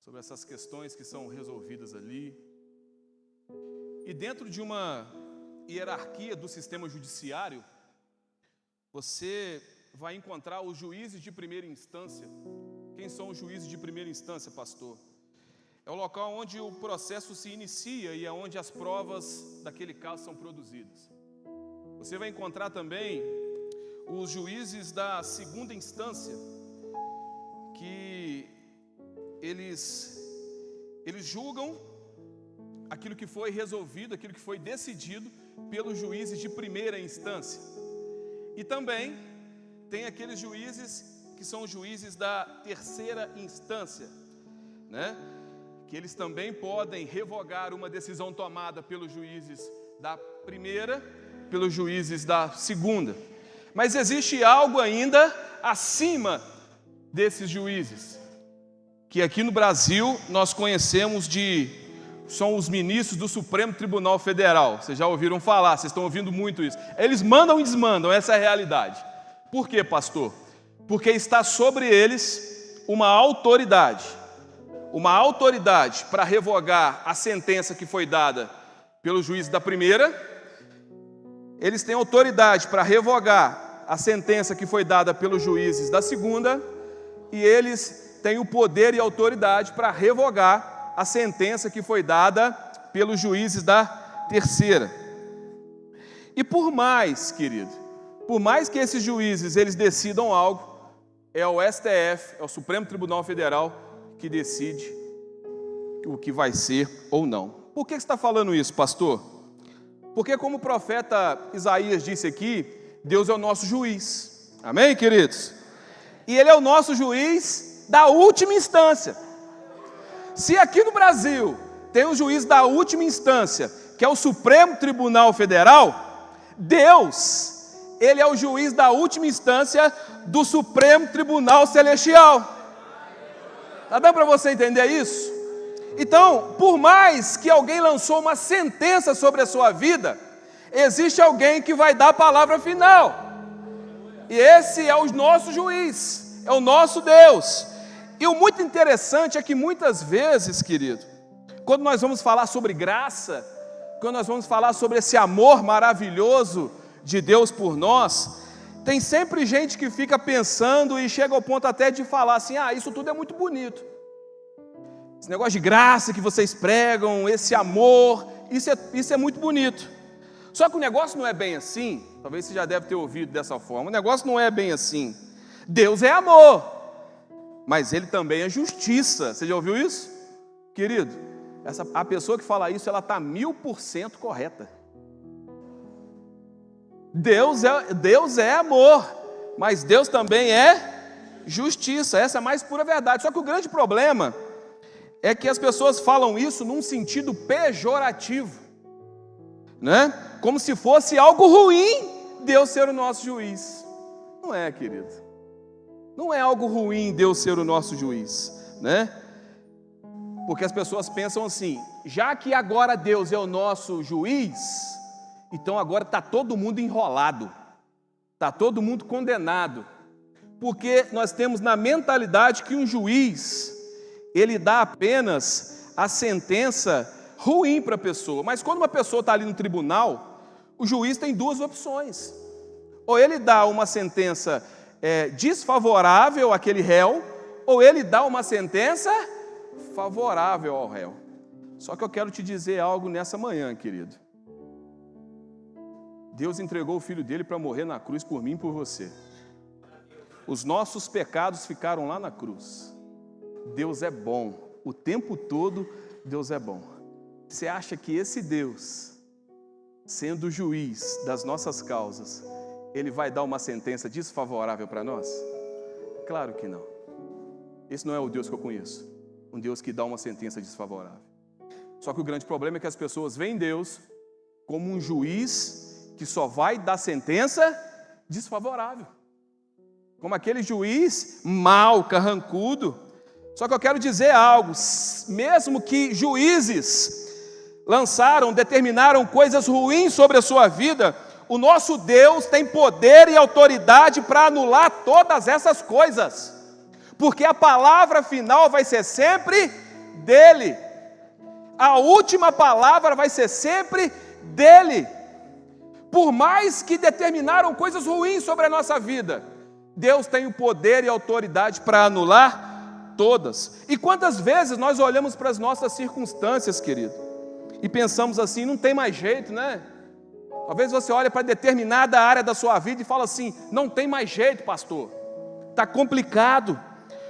sobre essas questões que são resolvidas ali. E dentro de uma hierarquia do sistema judiciário, você vai encontrar os juízes de primeira instância. Quem são os juízes de primeira instância, pastor? É o local onde o processo se inicia e é onde as provas daquele caso são produzidas. Você vai encontrar também os juízes da segunda instância, que eles julgam aquilo que foi resolvido, aquilo que foi decidido pelos juízes de primeira instância. E também tem aqueles juízes que são os juízes da terceira instância, né? Que eles também podem revogar uma decisão tomada pelos juízes da primeira, pelos juízes da segunda. Mas existe algo ainda acima desses juízes, que aqui no Brasil nós conhecemos são os ministros do Supremo Tribunal Federal. Vocês já ouviram falar, vocês estão ouvindo muito isso. Eles mandam e desmandam, essa é a realidade. Por quê, pastor? Porque está sobre eles uma autoridade para revogar a sentença que foi dada pelo juiz da primeira. Eles têm autoridade para revogar a sentença que foi dada pelos juízes da segunda, e eles têm o poder e autoridade para revogar a sentença que foi dada pelos juízes da terceira. E por mais, querido, por mais que esses juízes eles decidam algo, é o STF, é o Supremo Tribunal Federal que decide o que vai ser ou não. Por que você está falando isso, pastor? Porque como o profeta Isaías disse aqui, Deus é o nosso juiz. Amém, queridos? E Ele é o nosso juiz da última instância. Se aqui no Brasil tem um juiz da última instância, que é o Supremo Tribunal Federal, Deus, Ele é o juiz da última instância do Supremo Tribunal Celestial. Está dando para você entender isso? Então, por mais que alguém lançou uma sentença sobre a sua vida, existe alguém que vai dar a palavra final. E esse é o nosso juiz, é o nosso Deus. E o muito interessante é que muitas vezes, querido, quando nós vamos falar sobre graça, quando nós vamos falar sobre esse amor maravilhoso de Deus por nós, tem sempre gente que fica pensando e chega ao ponto até de falar assim: isso tudo é muito bonito. Esse negócio de graça que vocês pregam, esse amor, isso é muito bonito. Só que o negócio não é bem assim. Talvez você já deve ter ouvido dessa forma. O negócio não é bem assim. Deus é amor, mas Ele também é justiça. Você já ouviu isso? Querido, a pessoa que fala isso, ela está 1000% correta. Deus é amor, mas Deus também é justiça. Essa é a mais pura verdade. Só que o grande problema é que as pessoas falam isso num sentido pejorativo, né? Como se fosse algo ruim Deus ser o nosso juiz. Não é, querido. Não é algo ruim Deus ser o nosso juiz, né? Porque as pessoas pensam assim: já que agora Deus é o nosso juiz, então agora está todo mundo enrolado, está todo mundo condenado, porque nós temos na mentalidade que um juiz, ele dá apenas a sentença ruim para a pessoa. Mas quando uma pessoa está ali no tribunal, o juiz tem duas opções: ou ele dá uma sentença desfavorável àquele réu, ou ele dá uma sentença favorável ao réu. Só que eu quero te dizer algo nessa manhã, querido. Deus entregou o Filho dele para morrer na cruz por mim e por você. Os nossos pecados ficaram lá na cruz. Deus é bom, o tempo todo Deus é bom. Você acha que esse Deus, sendo o juiz das nossas causas, Ele vai dar uma sentença desfavorável para nós? Claro que não. Esse não é o Deus que eu conheço, um Deus que dá uma sentença desfavorável. Só que o grande problema é que as pessoas veem Deus como um juiz que só vai dar sentença desfavorável, como aquele juiz mau, carrancudo. Só que eu quero dizer algo: mesmo que juízes determinaram coisas ruins sobre a sua vida, o nosso Deus tem poder e autoridade para anular todas essas coisas, porque a palavra final vai ser sempre dele. A última palavra vai ser sempre dele. Por mais que determinaram coisas ruins sobre a nossa vida, Deus tem o poder e a autoridade para anular todas. E quantas vezes nós olhamos para as nossas circunstâncias, querido, e pensamos assim, não tem mais jeito, né? Talvez você olhe para determinada área da sua vida e fala assim, não tem mais jeito, pastor, está complicado.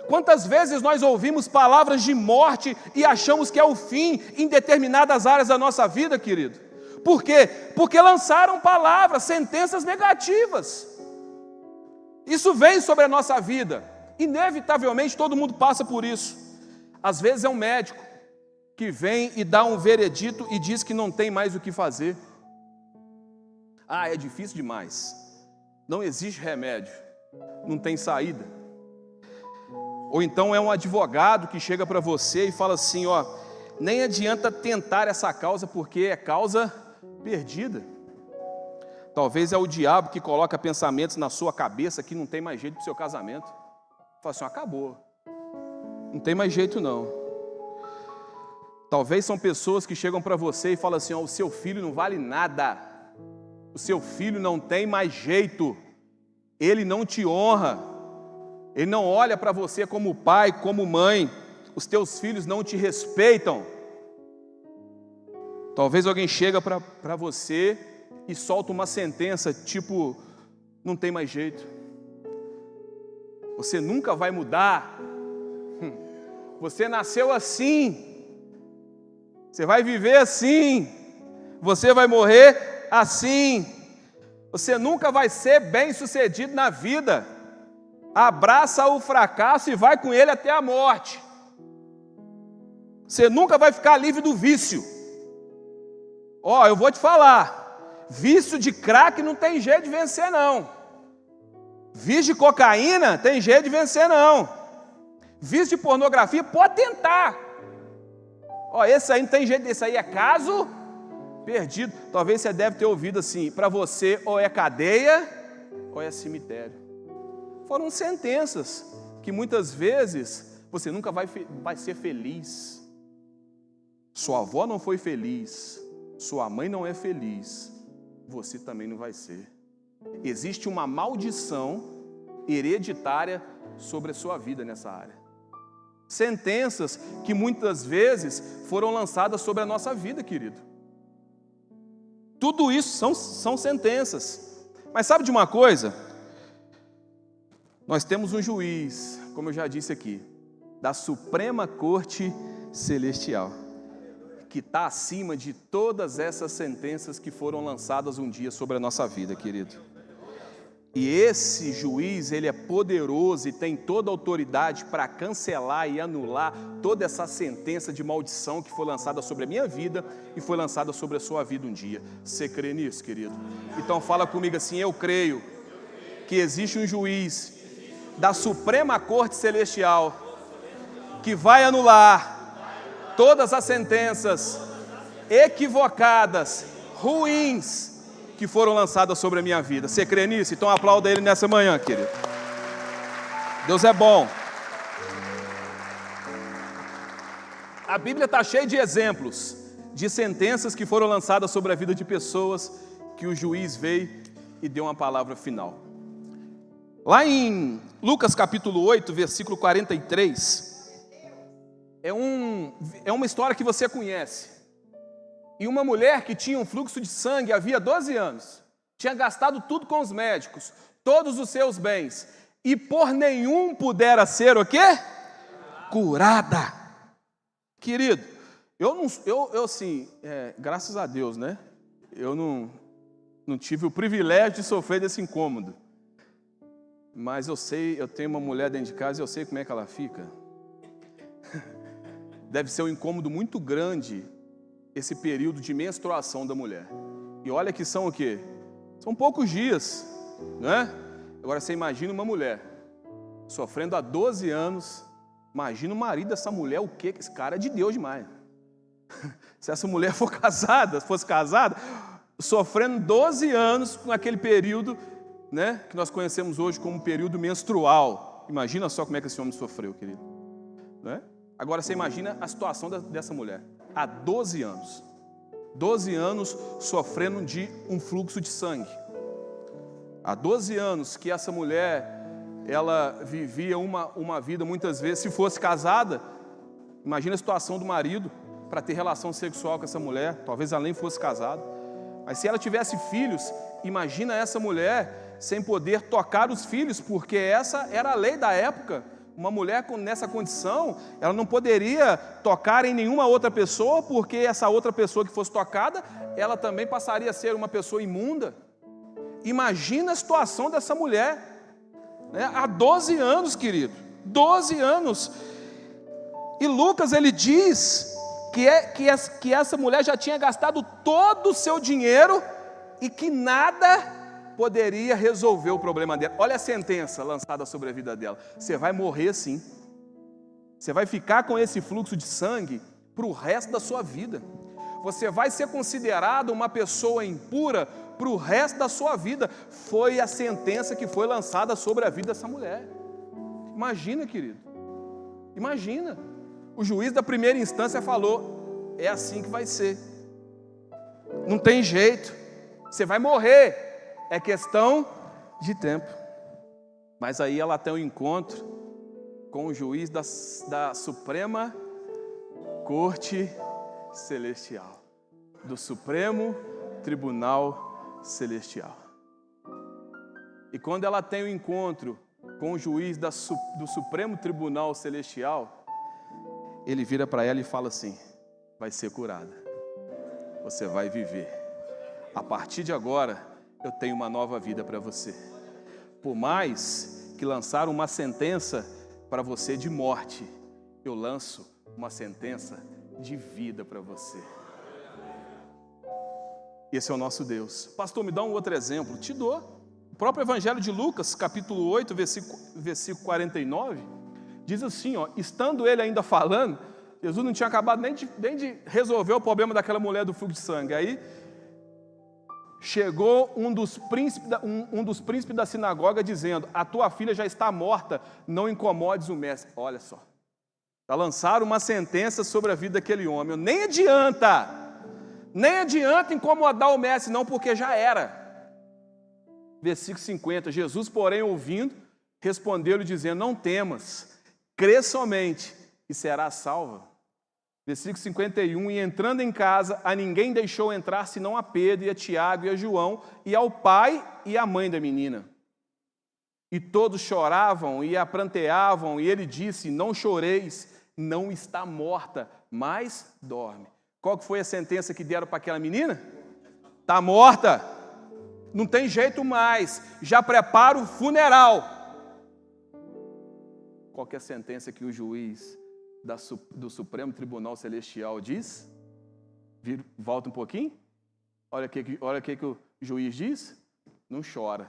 Quantas vezes nós ouvimos palavras de morte e achamos que é o fim em determinadas áreas da nossa vida, querido? Por quê? Porque lançaram palavras, sentenças negativas. Isso vem sobre a nossa vida. Inevitavelmente todo mundo passa por isso. Às vezes é um médico que vem e dá um veredito e diz que não tem mais o que fazer. Ah, é difícil demais. Não existe remédio. Não tem saída. Ou então é um advogado que chega para você e fala assim, ó, nem adianta tentar essa causa porque é causa perdida. Talvez é o diabo que coloca pensamentos na sua cabeça que não tem mais jeito para o seu casamento. Fala assim, acabou. Não tem mais jeito não. Talvez são pessoas que chegam para você e falam assim, ó, o seu filho não vale nada. O seu filho não tem mais jeito. Ele não te honra. Ele não olha para você como pai, como mãe. Os teus filhos não te respeitam. Talvez alguém chega para você e solta uma sentença tipo, não tem mais jeito. Você nunca vai mudar. Você nasceu assim. Você vai viver assim. Você vai morrer assim. Você nunca vai ser bem-sucedido na vida. Abraça o fracasso e vai com ele até a morte. Você nunca vai ficar livre do vício. Ó, eu vou te falar, vício de crack não tem jeito de vencer não. Vício de cocaína tem jeito de vencer não. Vício de pornografia pode tentar. Ó, esse aí não tem jeito, esse aí é caso perdido. Talvez você deve ter ouvido assim, para você ou é cadeia ou é cemitério. Foram sentenças que muitas vezes você nunca vai ser feliz. Sua avó não foi feliz, sua mãe não é feliz, você também não vai ser. Existe uma maldição hereditária sobre a sua vida nessa área. Sentenças que muitas vezes foram lançadas sobre a nossa vida, querido. Tudo isso são sentenças. Mas sabe de uma coisa? Nós temos um juiz, como eu já disse aqui, da Suprema Corte Celestial, que está acima de todas essas sentenças que foram lançadas um dia sobre a nossa vida, querido. E esse juiz, ele é poderoso e tem toda a autoridade para cancelar e anular toda essa sentença de maldição que foi lançada sobre a minha vida e foi lançada sobre a sua vida um dia. Você crê nisso, querido? Então fala comigo assim, eu creio que existe um juiz da Suprema Corte Celestial que vai anular todas as sentenças equivocadas, ruins, que foram lançadas sobre a minha vida. Você crê nisso? Então aplauda ele nessa manhã, querido. Deus é bom. A Bíblia está cheia de exemplos de sentenças que foram lançadas sobre a vida de pessoas que o juiz veio e deu uma palavra final. Lá em Lucas capítulo 8, versículo 43, é uma história que você conhece. E uma mulher que tinha um fluxo de sangue havia 12 anos, tinha gastado tudo com os médicos, todos os seus bens, e por nenhum pudera ser o quê? Curada. Querido, graças a Deus, né? Eu não tive o privilégio de sofrer desse incômodo. Mas eu tenho uma mulher dentro de casa e eu sei como é que ela fica. Deve ser um incômodo muito grande esse período de menstruação da mulher. E olha que são o quê? São poucos dias, né? Agora você imagina uma mulher sofrendo há 12 anos. Imagina o marido dessa mulher, o quê? Esse cara é de Deus demais. Se essa mulher fosse casada, sofrendo 12 anos naquele período, né, que nós conhecemos hoje como período menstrual. Imagina só como é que esse homem sofreu, querido. Né? Agora você imagina a situação dessa mulher. Há 12 anos. 12 anos sofrendo de um fluxo de sangue. Há 12 anos que essa mulher, ela vivia uma vida, muitas vezes, se fosse casada, imagina a situação do marido para ter relação sexual com essa mulher, talvez ela nem fosse casada. Mas se ela tivesse filhos, imagina essa mulher sem poder tocar os filhos, porque essa era a lei da época. Uma mulher nessa condição, ela não poderia tocar em nenhuma outra pessoa, porque essa outra pessoa que fosse tocada, ela também passaria a ser uma pessoa imunda. Imagina a situação dessa mulher, né? Há 12 anos, querido, 12 anos. E Lucas, ele diz que essa mulher já tinha gastado todo o seu dinheiro e que nada poderia resolver o problema dela. Olha a sentença lançada sobre a vida dela. Você vai morrer sim. Você vai ficar com esse fluxo de sangue para o resto da sua vida. Você vai ser considerado uma pessoa impura para o resto da sua vida. Foi a sentença que foi lançada sobre a vida dessa mulher. Imagina, querido. Imagina. O juiz da primeira instância falou: é assim que vai ser. Não tem jeito. Você vai morrer. É questão de tempo. Mas aí ela tem um encontro com o juiz da Suprema Corte Celestial, do Supremo Tribunal Celestial. E quando ela tem um encontro com o juiz do Supremo Tribunal Celestial, ele vira para ela e fala assim: vai ser curada, você vai viver. A partir de agora, eu tenho uma nova vida para você. Por mais que lançaram uma sentença para você de morte, eu lanço uma sentença de vida para você. Esse é o nosso Deus. Pastor, me dá um outro exemplo. Te dou. O próprio Evangelho de Lucas, capítulo 8, versículo 49, diz assim, ó: estando ele ainda falando, Jesus não tinha acabado nem de resolver o problema daquela mulher do fluxo de sangue. Aí chegou um dos príncipes da sinagoga dizendo: a tua filha já está morta, não incomodes o mestre. Olha só, já lançaram uma sentença sobre a vida daquele homem. Nem adianta incomodar o mestre não, porque já era. Versículo 50, Jesus, porém, ouvindo, respondeu-lhe dizendo: não temas, crê somente e serás salva. Versículo 51, e entrando em casa, a ninguém deixou entrar, senão a Pedro e a Tiago e a João, e ao pai e à mãe da menina. E todos choravam e a pranteavam, e ele disse: não choreis, não está morta, mas dorme. Qual que foi a sentença que deram para aquela menina? Está morta, não tem jeito mais, já prepara o funeral. Qual que é a sentença que o juiz do Supremo Tribunal Celestial diz? Volta um pouquinho. Olha o que o juiz diz. Não chora.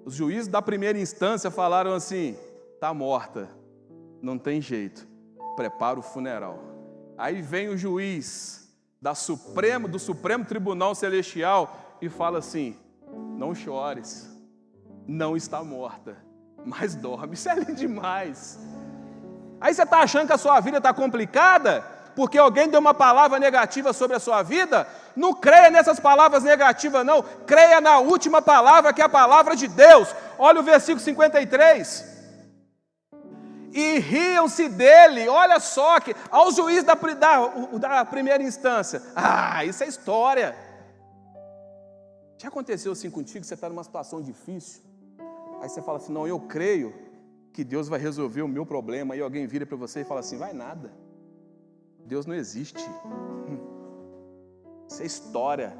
Os juízes da primeira instância falaram assim: está morta, não tem jeito, prepara o funeral. Aí vem o juiz do Supremo Tribunal Celestial e fala assim: não chores, não está morta, mas dorme. Isso é lindo demais. Aí você está achando que a sua vida está complicada porque alguém deu uma palavra negativa sobre a sua vida? Não creia nessas palavras negativas, não. Creia na última palavra, que é a palavra de Deus. Olha o versículo 53. E riam-se dele. Olha só, que ao juiz da primeira instância. Isso é história. Já aconteceu assim contigo? Você está numa situação difícil, aí você fala assim: não, eu creio que Deus vai resolver o meu problema. Aí alguém vira para você e fala assim: vai nada, Deus não existe. Isso é história.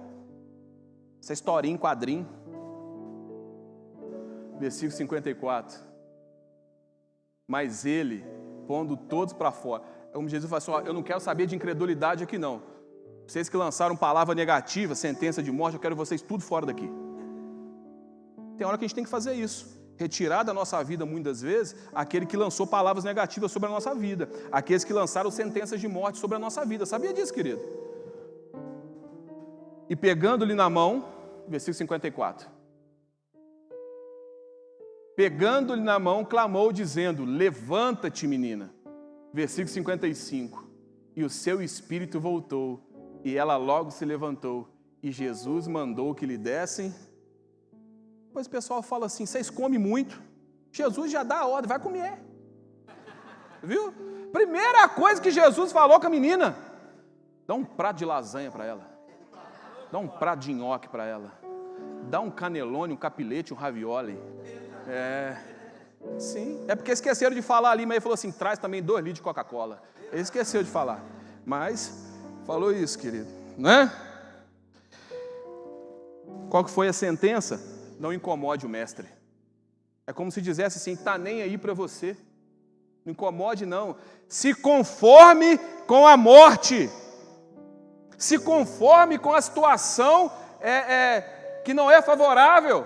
Isso é historinha em quadrinho. Versículo 54. Mas ele, pondo todos para fora, como Jesus fala assim: eu não quero saber de incredulidade aqui não. Vocês que lançaram palavra negativa, sentença de morte, eu quero vocês tudo fora daqui. Tem hora que a gente tem que fazer isso. Retirar da nossa vida, muitas vezes, aquele que lançou palavras negativas sobre a nossa vida. Aqueles que lançaram sentenças de morte sobre a nossa vida. Sabia disso, querido? E pegando-lhe na mão, versículo 54. Pegando-lhe na mão, clamou, dizendo: levanta-te, menina. Versículo 55. E o seu espírito voltou, e ela logo se levantou, e Jesus mandou que lhe dessem. Pois o pessoal fala assim, vocês comem muito. Jesus já dá a ordem, vai comer. Viu? Primeira coisa que Jesus falou com a menina, dá um prato de lasanha para ela. Dá um prato de nhoque para ela. Dá um canelone, um capilete, um ravioli. Sim, é porque esqueceram de falar ali, mas ele falou assim, traz também 2 litros de Coca-Cola. Ele esqueceu de falar, mas falou isso, querido, né? Qual que foi a sentença? Não incomode o mestre. É como se dissesse assim, tá nem aí para você. Não incomode não. Se conforme com a morte. Se conforme com a situação que não é favorável.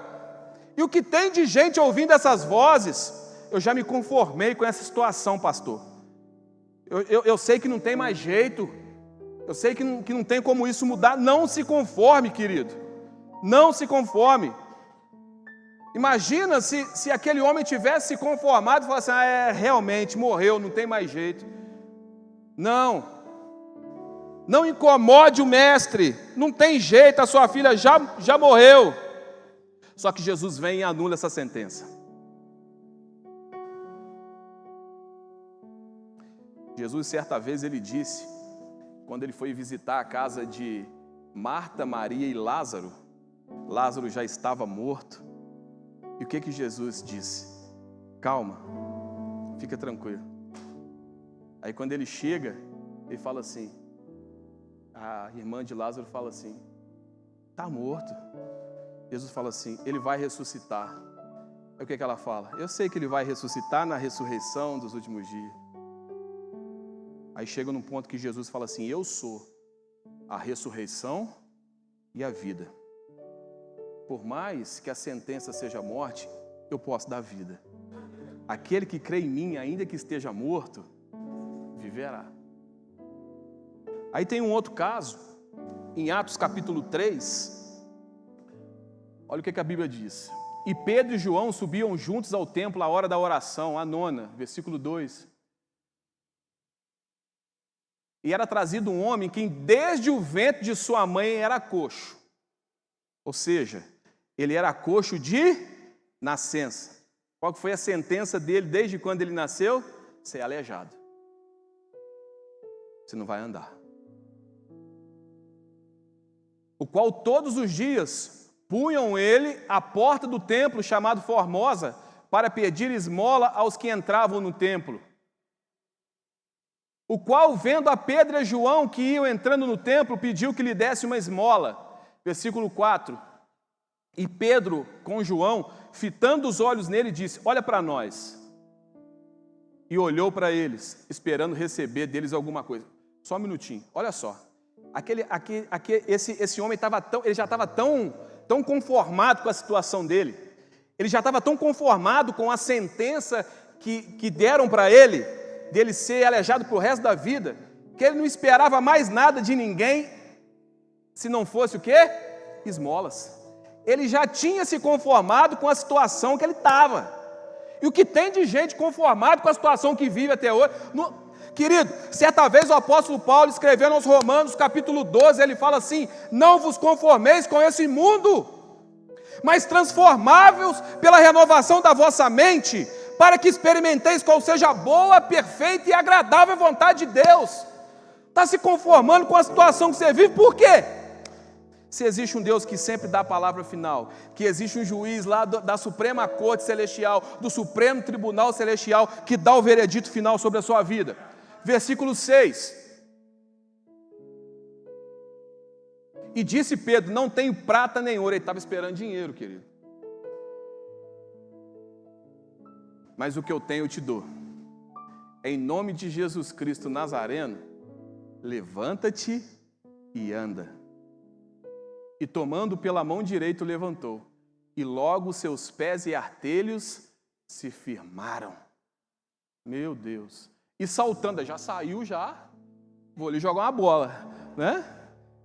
E o que tem de gente ouvindo essas vozes, eu já me conformei com essa situação, pastor. Eu sei que não tem mais jeito, eu sei que não tem como isso mudar. Não se conforme, querido, não se conforme. Imagina se aquele homem tivesse se conformado e falasse, realmente morreu, não tem mais jeito. Não incomode o mestre, não tem jeito, a sua filha já morreu. Só que Jesus vem e anula essa sentença. Jesus, certa vez, ele disse, quando ele foi visitar a casa de Marta, Maria e Lázaro, Lázaro já estava morto. E o que Jesus disse? Calma, fica tranquilo. Aí quando ele chega, ele fala assim, a irmã de Lázaro fala assim, está morto. Jesus fala assim, ele vai ressuscitar. Aí o que ela fala? Eu sei que ele vai ressuscitar na ressurreição dos últimos dias. Aí chega num ponto que Jesus fala assim, eu sou a ressurreição e a vida. Por mais que a sentença seja a morte, eu posso dar vida. Aquele que crê em mim, ainda que esteja morto, viverá. Aí tem um outro caso, em Atos capítulo 3, olha o que a Bíblia diz. E Pedro e João subiam juntos ao templo à hora da oração, a 9ª, versículo 2. E era trazido um homem que desde o ventre de sua mãe era coxo. Ou seja, ele era coxo de nascença. Qual que foi a sentença dele desde quando ele nasceu? Ser aleijado. Você não vai andar. O qual todos os dias punham ele à porta do templo chamado Formosa para pedir esmola aos que entravam no templo. O qual, vendo a Pedro e a João que iam entrando no templo, pediu que lhe desse uma esmola. Versículo 4. E Pedro, com João, fitando os olhos nele, disse, olha para nós. E olhou para eles, esperando receber deles alguma coisa. Só um minutinho, olha só. Esse homem ele já estava tão conformado com a situação dele. Ele já estava tão conformado com a sentença que deram para ele, dele ser aleijado para o resto da vida, que ele não esperava mais nada de ninguém, se não fosse o quê? Esmolas. Ele já tinha se conformado com a situação que ele estava. E o que tem de gente conformado com a situação que vive até hoje? Querido, certa vez o apóstolo Paulo, escrevendo aos Romanos, capítulo 12, ele fala assim, não vos conformeis com esse mundo, mas transformáveis pela renovação da vossa mente, para que experimenteis qual seja a boa, perfeita e agradável vontade de Deus. Está se conformando com a situação que você vive, por quê? Se existe um Deus que sempre dá a palavra final, que existe um juiz lá da Suprema Corte Celestial, do Supremo Tribunal Celestial, que dá o veredito final sobre a sua vida. Versículo 6. E disse Pedro, não tenho prata nem ouro. Ele estava esperando dinheiro, querido. Mas o que eu tenho eu te dou. Em nome de Jesus Cristo Nazareno, levanta-te e anda. E tomando pela mão direita o levantou. E logo seus pés e artelhos se firmaram. Meu Deus. E saltando, já saiu já. Vou ali jogar uma bola, né?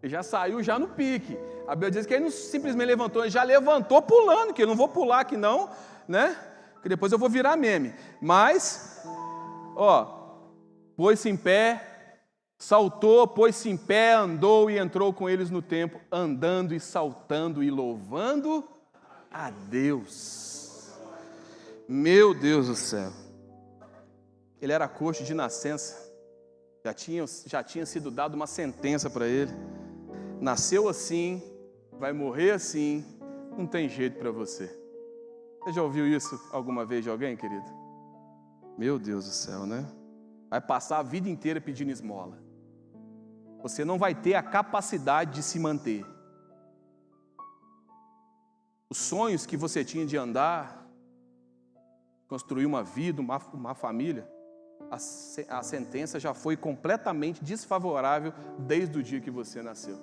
Ele já saiu já no pique. A Bíblia diz que ele não simplesmente levantou, ele já levantou pulando, que eu não vou pular aqui não, né? Que depois eu vou virar meme. Mas, pôs-se em pé, saltou, pôs-se em pé, andou e entrou com eles no templo, andando e saltando e louvando a Deus. Meu Deus do céu. Ele era coxo de nascença. Já tinha sido dado uma sentença para ele. Nasceu assim, vai morrer assim, não tem jeito para você. Você já ouviu isso alguma vez de alguém, querido? Meu Deus do céu, né? Vai passar a vida inteira pedindo esmola. Você não vai ter a capacidade de se manter. Os sonhos que você tinha de andar, construir uma vida, uma família, a sentença já foi completamente desfavorável desde o dia que você nasceu.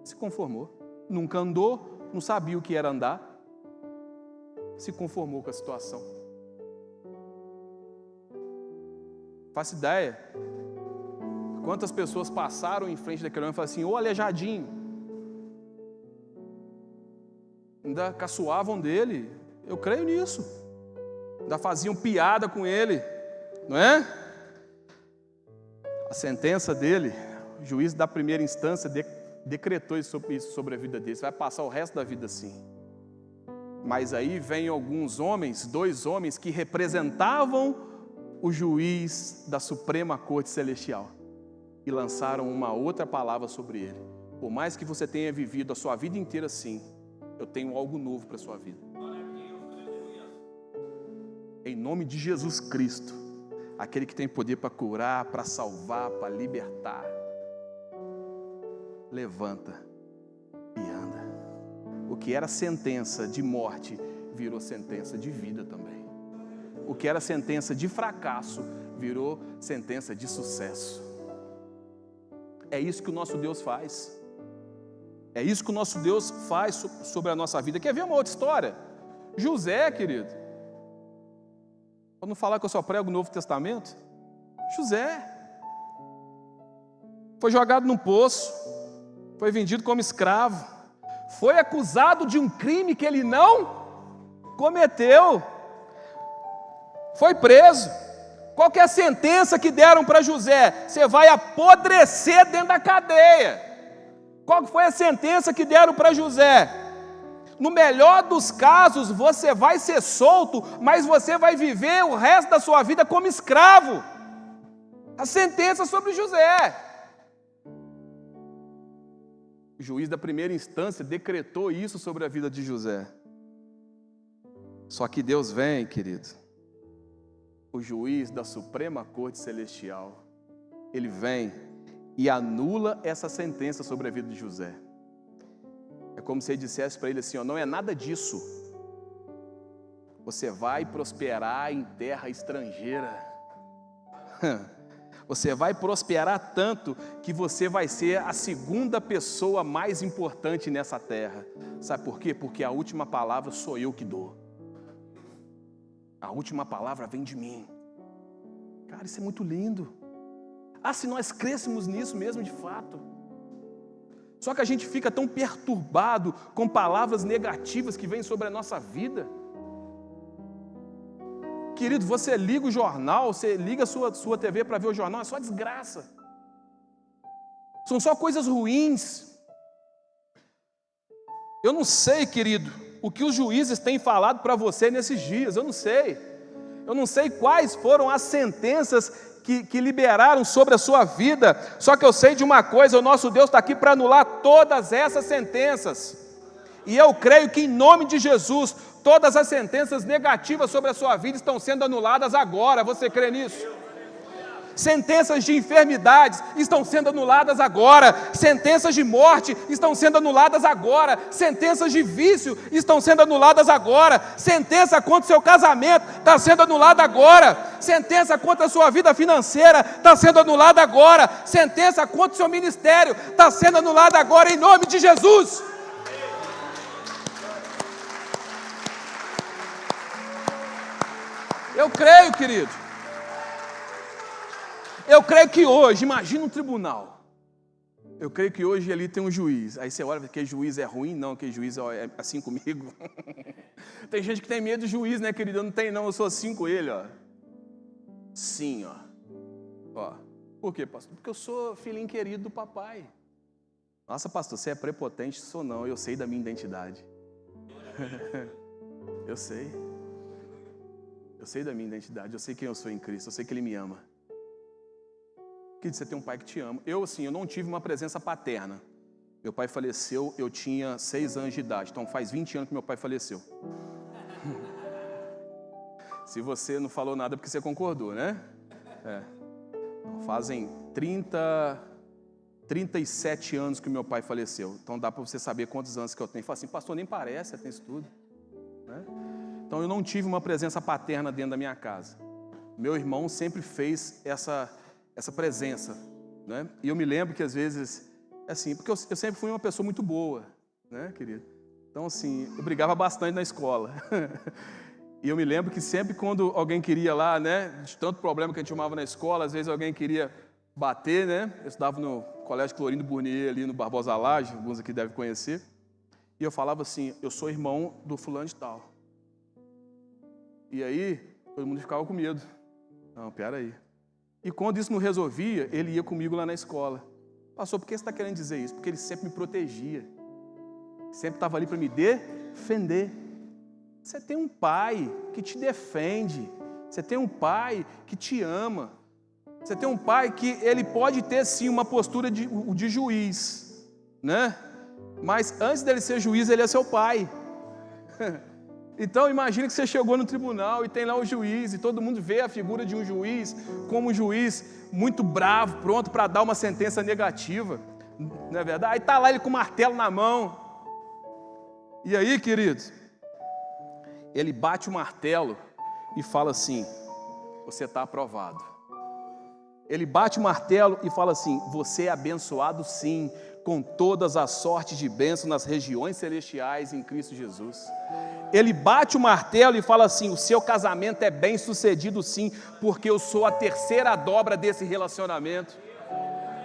Se conformou, nunca andou, não sabia o que era andar, se conformou com a situação. Faço ideia quantas pessoas passaram em frente daquele homem e falaram assim: ô aleijadinho, ainda caçoavam dele. Eu creio nisso, ainda faziam piada com ele, não é? A sentença dele, o juiz da primeira instância decretou isso sobre a vida dele. Você vai passar o resto da vida assim. Mas aí vem alguns homens, 2 homens que representavam o juiz da Suprema Corte Celestial e lançaram uma outra palavra sobre ele. Por mais que você tenha vivido a sua vida inteira assim, eu tenho algo novo para a sua vida. Em nome de Jesus Cristo, aquele que tem poder para curar, para salvar, para libertar, levanta e anda. O que era sentença de morte virou sentença de vida também. O que era sentença de fracasso virou sentença de sucesso. É isso que o nosso Deus faz. É isso que o nosso Deus faz sobre a nossa vida. Quer ver uma outra história? José, querido. Para não falar que eu só prego o Novo Testamento. José foi jogado num poço, foi vendido como escravo, foi acusado de um crime que ele não cometeu, foi preso. Qual que é a sentença que deram para José? Você vai apodrecer dentro da cadeia. Qual foi a sentença que deram para José? No melhor dos casos, você vai ser solto, mas você vai viver o resto da sua vida como escravo. A sentença sobre José. O juiz da primeira instância decretou isso sobre a vida de José. Só que Deus vem, querido, o juiz da Suprema Corte Celestial, ele vem e anula essa sentença sobre a vida de José. É como se ele dissesse para ele assim: ó, não é nada disso. Você vai prosperar em terra estrangeira. Você vai prosperar tanto que você vai ser a segunda pessoa mais importante nessa terra. Sabe por quê? Porque a última palavra sou eu que dou. A última palavra vem de mim. Cara, isso é muito lindo. Ah, se nós crêssemos nisso mesmo de fato. Só que a gente fica tão perturbado com palavras negativas que vêm sobre a nossa vida. Querido, você liga o jornal, você liga a sua TV para ver o jornal, é só desgraça. São só coisas ruins. Eu não sei, querido, o que os juízes têm falado para você nesses dias, eu não sei. Eu não sei quais foram as sentenças que liberaram sobre a sua vida, só que eu sei de uma coisa: o nosso Deus está aqui para anular todas essas sentenças. E eu creio que em nome de Jesus, todas as sentenças negativas sobre a sua vida estão sendo anuladas agora. Você crê nisso? Sentenças de enfermidades estão sendo anuladas agora. Sentenças de morte estão sendo anuladas agora. Sentenças de vício estão sendo anuladas agora. Sentença contra o seu casamento está sendo anulada agora. Sentença contra a sua vida financeira está sendo anulada agora. Sentença contra o seu ministério está sendo anulada agora, em nome de Jesus. Eu creio, querido. Eu creio que hoje, imagina um tribunal. Eu creio que hoje ali tem um juiz. Aí você olha, aquele juiz é ruim? Não, aquele juiz é assim comigo. Tem gente que tem medo de juiz, né, querido? Eu não tenho não, eu sou assim com ele, ó. Sim, ó. Ó, por quê, pastor? Porque eu sou filhinho querido do papai. Nossa, pastor, você é prepotente? Sou não, eu sei da minha identidade. Eu sei. Eu sei da minha identidade, eu sei quem eu sou em Cristo, eu sei que Ele me ama. Querido, você tem um pai que te ama. Eu não tive uma presença paterna. Meu pai faleceu, eu tinha 6 anos de idade, então faz 20 anos que meu pai faleceu. Se você não falou nada é porque você concordou, né? Fazem 37 anos que meu pai faleceu. Então dá para você saber quantos anos que eu tenho. Fala assim, pastor, nem parece, você tem isso tudo. Né? Então eu não tive uma presença paterna dentro da minha casa. Meu irmão sempre fez essa presença. Né? E eu me lembro que às vezes, assim, porque eu sempre fui uma pessoa muito boa, né, querido? Então assim, eu brigava bastante na escola. E eu me lembro que sempre quando alguém queria lá, né, de tanto problema que a gente arrumava na escola, às vezes alguém queria bater, né? Eu estudava no Colégio Clorindo Burnier, ali no Barbosa Lage, alguns aqui devem conhecer. E eu falava assim, eu sou irmão do fulano de tal. E aí, todo mundo ficava com medo. Não, peraí. E quando isso não resolvia, ele ia comigo lá na escola. Pastor, por que você está querendo dizer isso? Porque ele sempre me protegia. Sempre estava ali para me defender. Você tem um pai que te defende. Você tem um pai que te ama. Você tem um pai que ele pode ter sim uma postura de juiz, né? Mas antes dele ser juiz, ele é seu pai. Então imagine que você chegou no tribunal e tem lá o juiz, e todo mundo vê a figura de um juiz como um juiz muito bravo, pronto para dar uma sentença negativa. Não é verdade? Aí está lá ele com o martelo na mão. E aí, queridos, ele bate o martelo e fala assim, você está aprovado. Ele bate o martelo e fala assim, você é abençoado sim, com todas as sortes de bênção nas regiões celestiais em Cristo Jesus. Ele bate o martelo e fala assim, o seu casamento é bem sucedido sim, porque eu sou a terceira dobra desse relacionamento.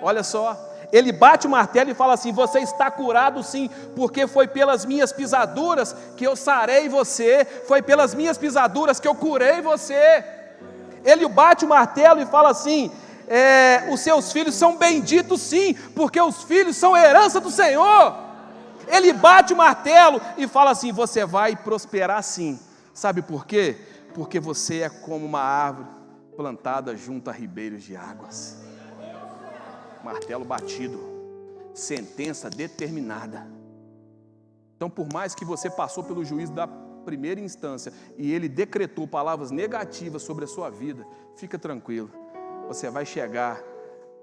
Olha só, ele bate o martelo e fala assim, você está curado sim, porque foi pelas minhas pisaduras que eu sarei você, foi pelas minhas pisaduras que eu curei você. Ele bate o martelo e fala assim, os seus filhos são benditos sim, porque os filhos são herança do Senhor. Ele bate o martelo e fala assim, você vai prosperar sim. Sabe por quê? Porque você é como uma árvore plantada junto a ribeiros de águas. Martelo batido, sentença determinada. Então, por mais que você passou pelo juízo da primeira instância e ele decretou palavras negativas sobre a sua vida, fica tranquilo, você vai chegar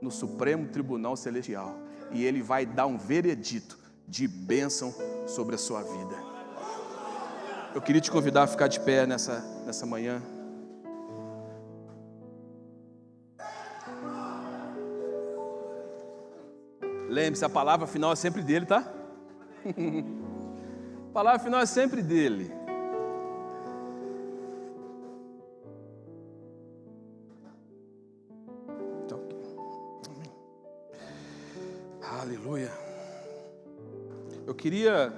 no Supremo Tribunal Celestial e ele vai dar um veredito de bênção sobre a sua vida. Eu queria te convidar a ficar de pé nessa manhã. Lembre-se, a palavra final é sempre dele, tá? A palavra final é sempre dele. Aleluia. Eu queria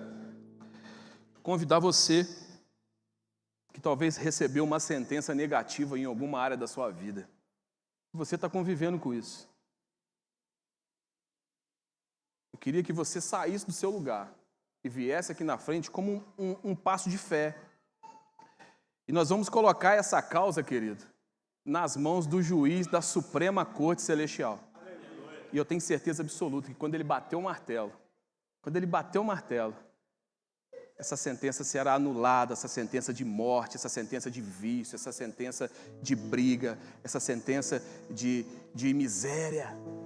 convidar você que talvez recebeu uma sentença negativa em alguma área da sua vida. Você está convivendo com isso. Eu queria que você saísse do seu lugar e viesse aqui na frente como um passo de fé. E nós vamos colocar essa causa, querido, nas mãos do juiz da Suprema Corte Celestial. E eu tenho certeza absoluta que quando ele bateu o martelo, essa sentença será anulada, essa sentença de morte, essa sentença de vício, essa sentença de briga, essa sentença de miséria.